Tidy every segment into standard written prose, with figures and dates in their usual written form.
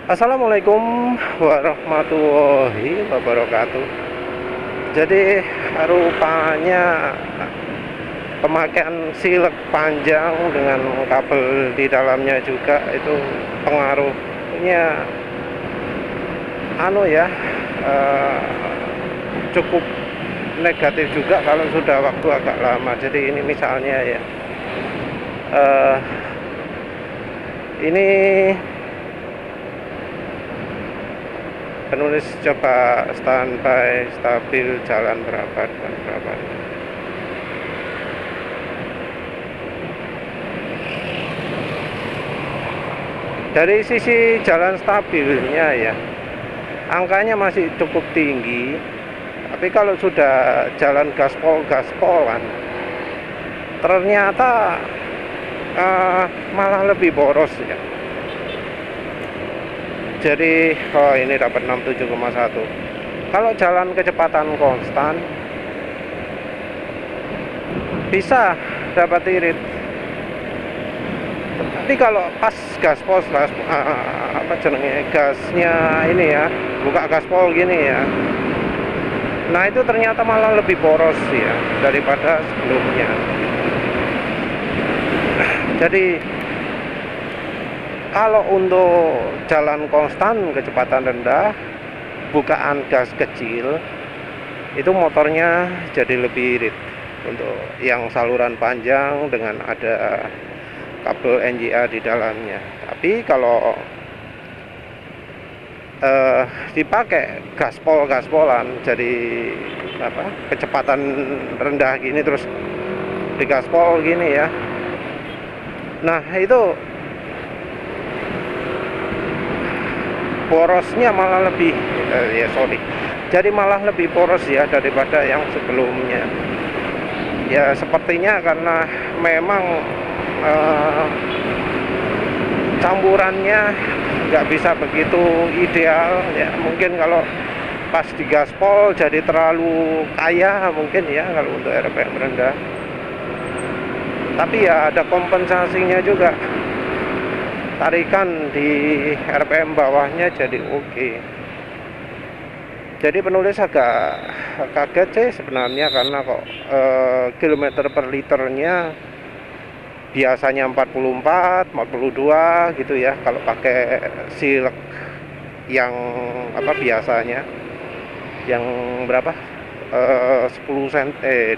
Assalamualaikum warahmatullahi wabarakatuh. Jadi rupanya pemakaian silek panjang dengan kabel di dalamnya juga itu pengaruhnya eh, cukup negatif juga kalau sudah waktu agak lama. Jadi ini misalnya ya, eh, ini penulis coba standby stabil jalan berapa dan berapa. Dari sisi jalan stabilnya ya, angkanya masih cukup tinggi. Tapi kalau sudah jalan gaspol-gaspolan, ternyata malah lebih boros ya. Jadi ini dapat 67,1. Kalau jalan kecepatan konstan bisa dapat irit. Tapi kalau pas gaspol gasnya ini ya, buka gaspol gini ya, nah itu ternyata malah lebih boros ya daripada sebelumnya. Jadi kalau untuk jalan konstan kecepatan rendah, bukaan gas kecil, itu motornya jadi lebih irit. Untuk yang saluran panjang dengan ada kabel NGA di dalamnya. Tapi kalau dipakai gaspolan, jadi kecepatan rendah gini terus digaspol gini ya, nah itu borosnya malah lebih jadi malah lebih boros ya daripada yang sebelumnya ya. Sepertinya karena memang campurannya nggak bisa begitu ideal ya. Mungkin kalau pas digaspol jadi terlalu kaya mungkin ya kalau untuk RPM rendah. Tapi ya ada kompensasinya juga, tarikan di RPM bawahnya jadi oke. Jadi penulis agak kaget sih sebenarnya, karena kok kilometer per liternya biasanya 44, 42 gitu ya kalau pakai silek yang biasanya yang berapa 10 cm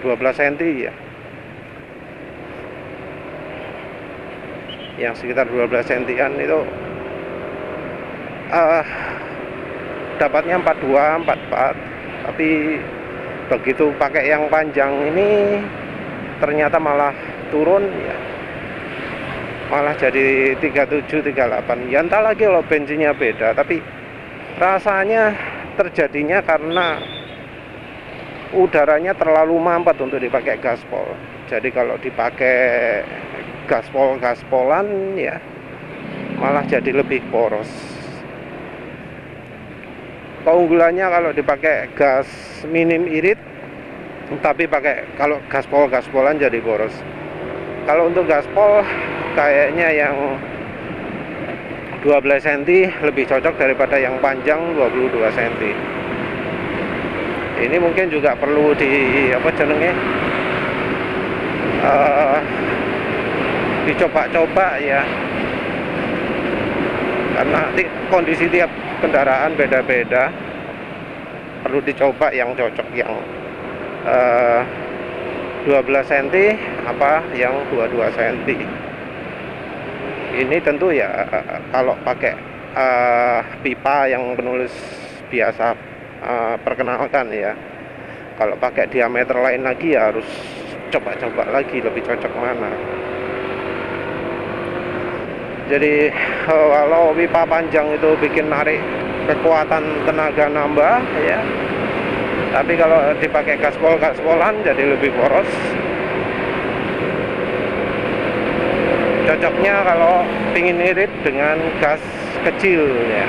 12 cm ya, yang sekitar 12 sentian itu dapatnya 42, 44. Tapi begitu pakai yang panjang ini ternyata malah turun ya, malah jadi 37, 38 ya. Entah lagi kalau bensinnya beda, tapi rasanya terjadinya karena udaranya terlalu mampet untuk dipakai gaspol. Jadi kalau dipakai gaspolan ya malah jadi lebih boros. Keunggulannya kalau dipakai gas minim irit, tapi kalau gaspolan jadi boros. Kalau untuk gaspol kayaknya yang 12 cm lebih cocok daripada yang panjang 22 cm. Ini mungkin juga perlu dicoba-coba ya, karena kondisi tiap kendaraan beda-beda. Perlu dicoba yang cocok, yang 12 cm apa yang 22 cm. Ini tentu ya kalau pakai pipa yang penulis biasa perkenalkan ya. Kalau pakai diameter lain lagi ya harus coba-coba lagi lebih cocok mana. Jadi kalau pipa panjang itu bikin narik kekuatan tenaga nambah ya, tapi kalau dipakai gaspolan jadi lebih boros. Cocoknya kalau pingin irit dengan gas kecil ya.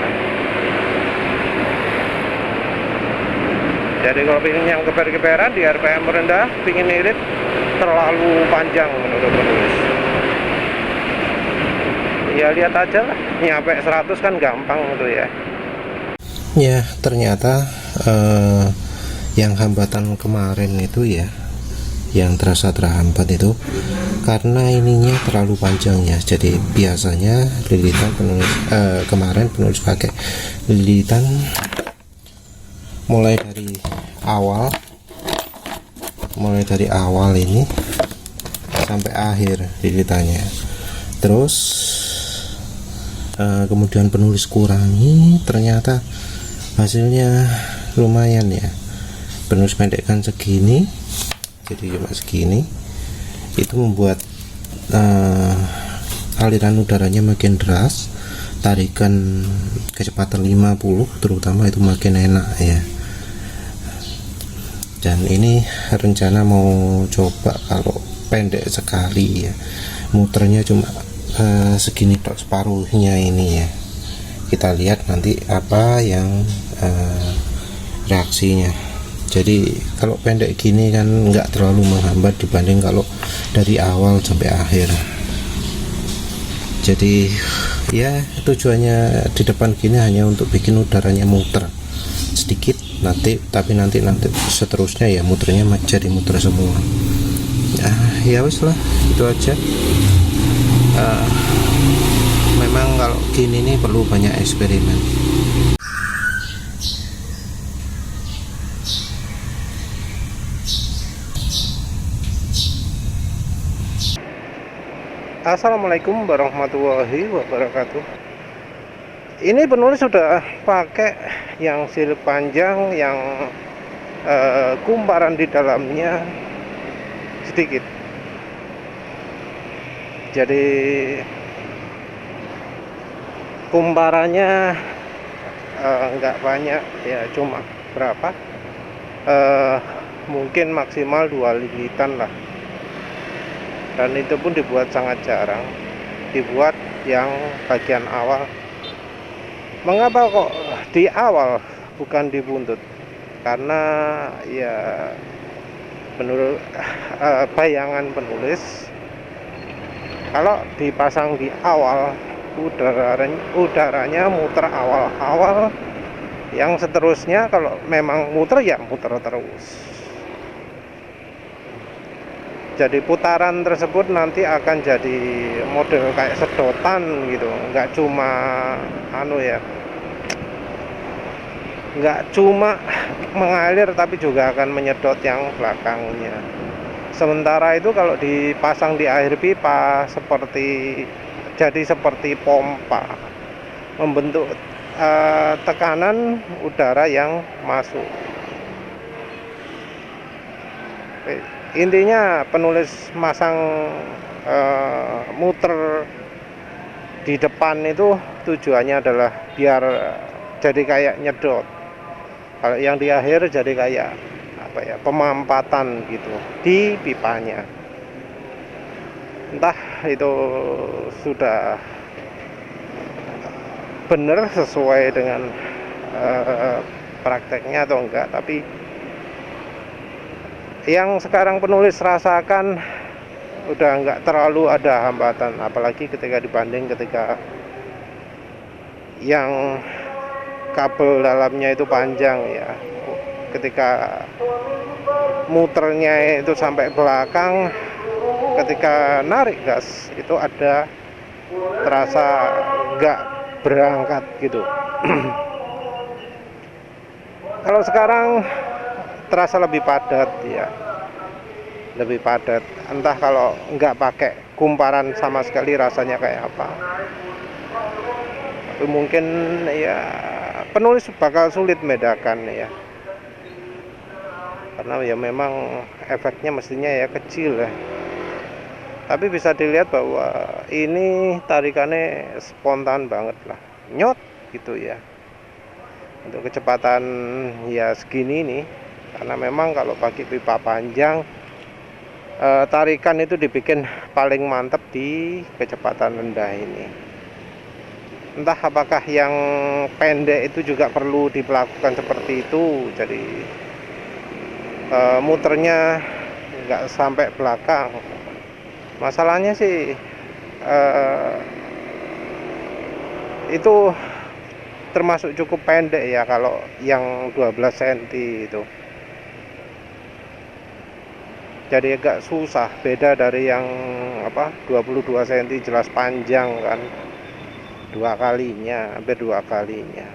Jadi kalau pingin yang keber-keberan di RPM rendah, pingin irit terlalu panjang menurut penulis. Ya lihat aja lah, nyampe 100 kan gampang gitu ya. Ya ternyata yang hambatan kemarin itu ya, yang terhambat itu karena ininya terlalu panjang ya. Jadi biasanya lilitan penulis kemarin penulis pakai lilitan mulai dari awal ini sampai akhir lilitannya. Terus kemudian penulis kurangi, ternyata hasilnya lumayan ya. Penulis pendekkan segini, jadi cuma segini, itu membuat aliran udaranya makin deras, tarikan kecepatan 50 terutama itu makin enak ya. Dan ini rencana mau coba kalau pendek sekali ya, muternya cuma segini tok, separuhnya ini ya. Kita lihat nanti apa yang reaksinya. Jadi kalau pendek gini kan nggak terlalu menghambat dibanding kalau dari awal sampai akhir. Jadi ya tujuannya di depan gini hanya untuk bikin udaranya muter sedikit tapi nanti seterusnya ya muternya jadi muter semua. Ya wis lah, itu aja. Memang kalau gini nih perlu banyak eksperimen. Assalamualaikum warahmatullahi wabarakatuh. Ini penulis sudah pakai yang silip panjang, yang kumparan di dalamnya sedikit. Jadi kumparannya nggak banyak ya, cuma berapa? Mungkin maksimal 2 lilitan lah. Dan itu pun dibuat sangat jarang, dibuat yang bagian awal. Mengapa kok di awal bukan di buntut? Karena ya menurut bayangan penulis, kalau dipasang di awal udaranya muter awal-awal, yang seterusnya kalau memang muter ya muter terus. Jadi putaran tersebut nanti akan jadi model kayak sedotan gitu, nggak cuma nggak cuma mengalir tapi juga akan menyedot yang belakangnya. Sementara itu kalau dipasang di akhir pipa jadi seperti pompa, membentuk tekanan udara yang masuk. Intinya penulis masang muter di depan itu tujuannya adalah biar jadi kayak nyedot. Kalau yang di akhir jadi kayak pemampatan gitu di pipanya. Entah itu sudah benar sesuai dengan prakteknya atau enggak, tapi yang sekarang penulis rasakan udah nggak terlalu ada hambatan, apalagi ketika yang kabel dalamnya itu panjang ya. Ketika muternya itu sampai belakang, ketika narik gas itu ada terasa nggak berangkat gitu. Kalau sekarang terasa lebih padat ya, lebih padat. Entah kalau nggak pakai kumparan sama sekali rasanya kayak apa. Tapi mungkin ya penulis bakal sulit membedakan ya, karena ya memang efeknya mestinya ya kecil ya. Tapi bisa dilihat bahwa ini tarikannya spontan banget lah, nyot gitu ya, untuk kecepatan ya segini nih. Karena memang kalau pakai pipa panjang, tarikan itu dibikin paling mantap di kecepatan rendah ini. Entah apakah yang pendek itu juga perlu dilakukan seperti itu, jadi muternya nggak sampai belakang. Masalahnya sih itu termasuk cukup pendek ya kalau yang 12 cm itu. Jadi agak susah, beda dari yang 22 cm jelas panjang kan, hampir dua kalinya.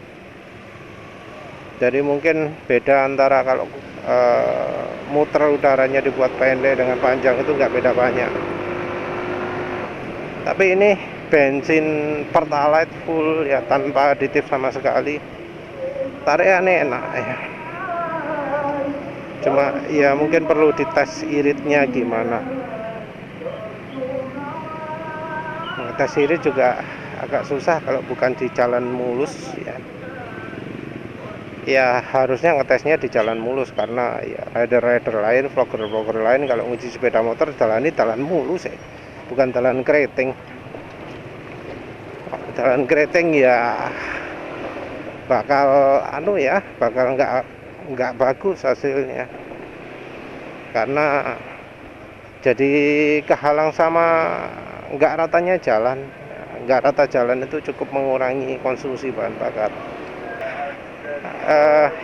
Jadi mungkin beda antara kalau muter udaranya dibuat pendek dengan panjang itu nggak beda banyak. Tapi ini bensin Pertalite full ya, tanpa aditif sama sekali. Tarikannya enak ya. Cuma ya mungkin perlu dites iritnya gimana. Tes irit juga agak susah kalau bukan di jalan mulus ya. Ya harusnya ngetesnya di jalan mulus, karena ya rider-rider lain, vlogger-vlogger lain kalau nguji sepeda motor jalan mulus ya, bukan jalan keriting. Jalan keriting ya bakal bakal nggak bagus hasilnya, karena jadi kehalang sama nggak ratanya jalan. Nggak rata jalan itu cukup mengurangi konsumsi bahan bakar.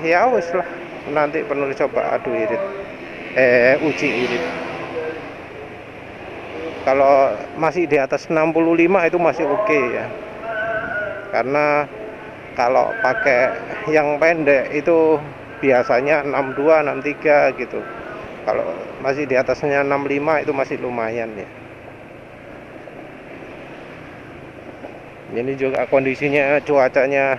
Ya wis lah, nanti perlu coba uji irit. Kalau masih di atas 65 itu masih oke ya, karena kalau pakai yang pendek itu biasanya 62, 63 gitu. Kalau masih di atasnya 65 itu masih lumayan ya. Ini juga kondisinya, cuacanya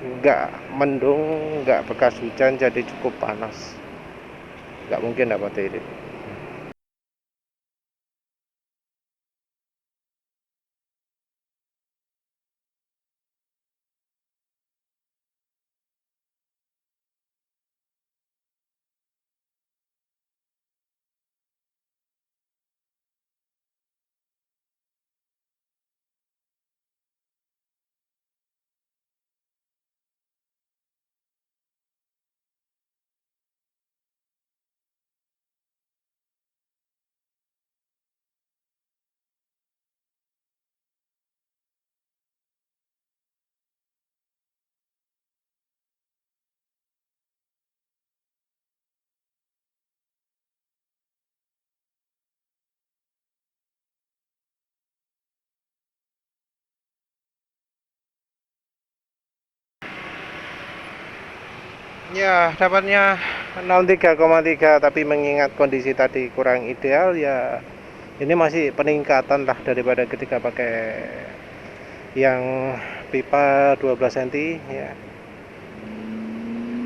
nggak mendung, nggak bekas hujan, jadi cukup panas. Nggak mungkin dapat irit. Ya dapatnya 03,3, tapi mengingat kondisi tadi kurang ideal ya, ini masih peningkatan lah daripada ketika pakai yang pipa 12 cm ya.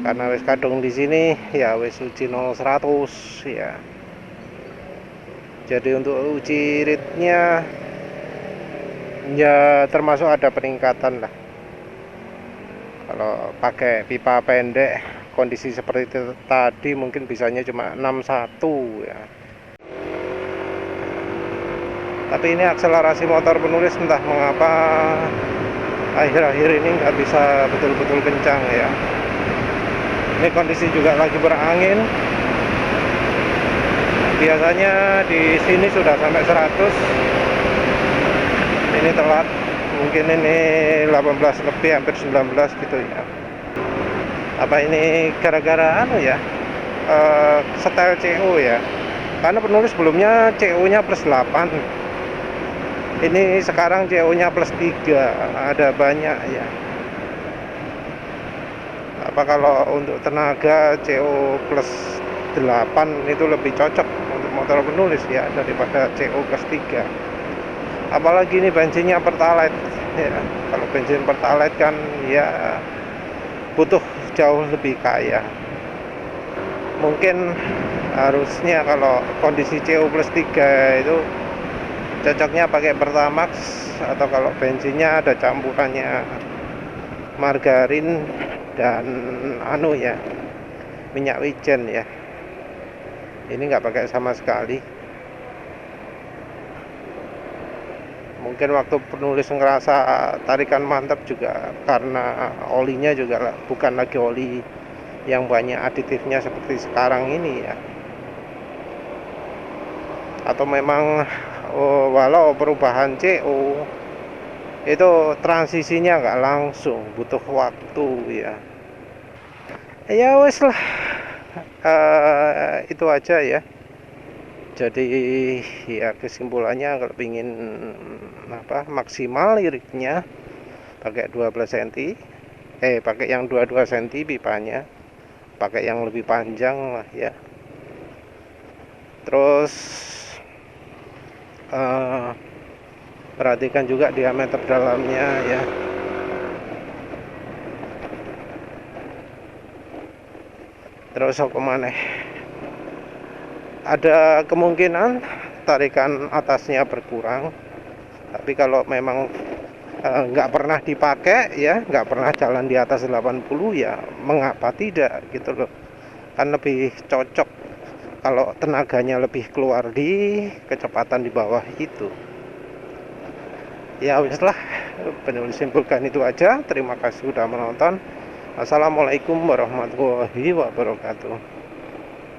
Karena wis kadung di sini ya wis uji 0-100 ya. Jadi untuk uji iritnya ya termasuk ada peningkatan lah. Kalau pakai pipa pendek kondisi seperti itu tadi mungkin bisanya cuma 61 ya. Tapi ini akselerasi motor penulis entah mengapa akhir-akhir ini nggak bisa betul-betul kencang ya. Ini kondisi juga lagi berangin. Biasanya di sini sudah sampai 100. Ini telat. Mungkin ini 18 lebih, hampir 19 gitu ya. Apa ini gara-gara setel CO ya. Karena penulis sebelumnya CO-nya +8. Ini sekarang CO-nya +3. Ada banyak ya. Apa kalau untuk tenaga CO +8 itu lebih cocok untuk motor penulis ya daripada CO +3. Apalagi ini bensinnya Pertalite ya. Kalau bensin Pertalite kan ya butuh jauh lebih kaya. Mungkin harusnya kalau kondisi CO +3 itu cocoknya pakai Pertamax, atau kalau bensinnya ada campurannya margarin dan minyak wijen ya. Ini nggak pakai sama sekali. Mungkin waktu penulis ngerasa tarikan mantap juga karena olinya juga bukan lagi oli yang banyak aditifnya seperti sekarang ini ya. Atau memang walau perubahan CO itu transisinya nggak langsung, butuh waktu ya. Ya wes lah, itu aja ya. Jadi ya kesimpulannya kalau ingin maksimal liriknya pakai 12 cm, pakai yang 22 cm pipanya, pakai yang lebih panjang lah ya. Terus perhatikan juga diameter dalamnya ya. Terus apa maneh, ada kemungkinan tarikan atasnya berkurang, tapi kalau memang nggak pernah dipakai ya, nggak pernah jalan di atas 80 ya, mengapa tidak gitu loh. Kan lebih cocok kalau tenaganya lebih keluar di kecepatan di bawah itu. Ya wis lah, penulis simpulkan itu aja. Terima kasih sudah menonton. Assalamualaikum warahmatullahi wabarakatuh.